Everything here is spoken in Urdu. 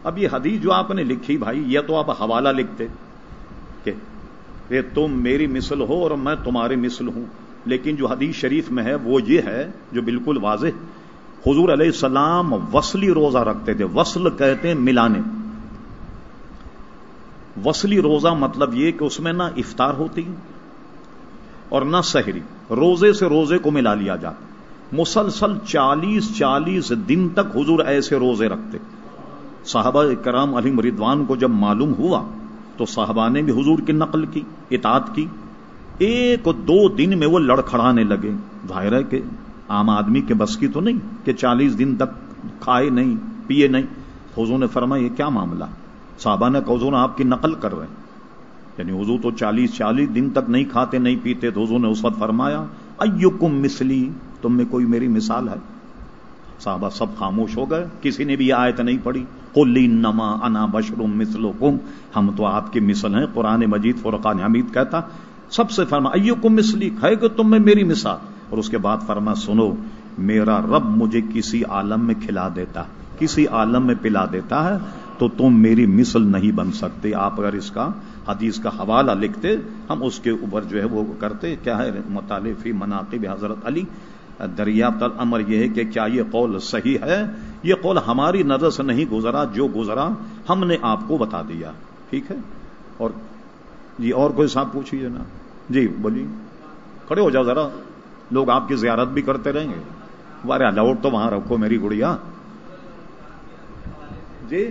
اب یہ حدیث جو آپ نے لکھی بھائی، یہ تو آپ حوالہ لکھتے کہ تم میری مثل ہو اور میں تمہاری مثل ہوں، لیکن جو حدیث شریف میں ہے وہ یہ ہے جو بالکل واضح، حضور علیہ السلام وصلی روزہ رکھتے تھے. وصل کہتے ہیں ملانے. وصلی روزہ مطلب یہ کہ اس میں نہ افطار ہوتی اور نہ سحری، روزے سے روزے کو ملا لیا جاتا. مسلسل 40 دن تک حضور ایسے روزے رکھتے. صحابہ کرام علیہم رضوان کو جب معلوم ہوا تو صحابہ نے بھی حضور کی نقل کی، اطاعت کی. 1-2 دن میں وہ لڑکھڑانے لگے. ظاہر ہے کہ عام آدمی کے بس کی تو نہیں کہ 40 دن تک کھائے نہیں پیے نہیں. حضور نے فرمایا یہ کیا معاملہ؟ صحابہ نے کہا حضور آپ کی نقل کر رہے ہیں، یعنی حضور تو 40 دن تک نہیں کھاتے نہیں پیتے. تو حضور نے اس وقت فرمایا ایکم مثلی، تم میں کوئی میری مثال ہے؟ صحابہ سب خاموش ہو گئے، کسی نے بھی یہ آیت نہیں پڑھی قل انما انا بشر مثلکم، ہم تو آپ کی مثل ہیں. قرآن مجید فرقان حمید کہتا سب سے فرما ایکم مثلی، ہے کہ تم میں میری مثال. اور اس کے بعد فرما سنو، میرا رب مجھے کسی عالم میں کھلا دیتا، کسی عالم میں پلا دیتا ہے، تو تم میری مثل نہیں بن سکتے. آپ اگر اس کا حدیث کا حوالہ لکھتے، ہم اس کے اوپر جو ہے وہ کرتے. کیا ہے مطالعہ فی مناقب حضرت علی. دریافت الامر یہ ہے کہ کیا یہ قول صحیح ہے؟ یہ قول ہماری نظر سے نہیں گزرا، جو گزرا ہم نے آپ کو بتا دیا. ٹھیک ہے. اور جی اور کوئی صاحب پوچھیے نا. جی بولیے، کھڑے ہو جاؤ ذرا، لوگ آپ کی زیارت بھی کرتے رہیں گے. ہمارے الاؤٹ تو وہاں رکھو میری گڑیا. جی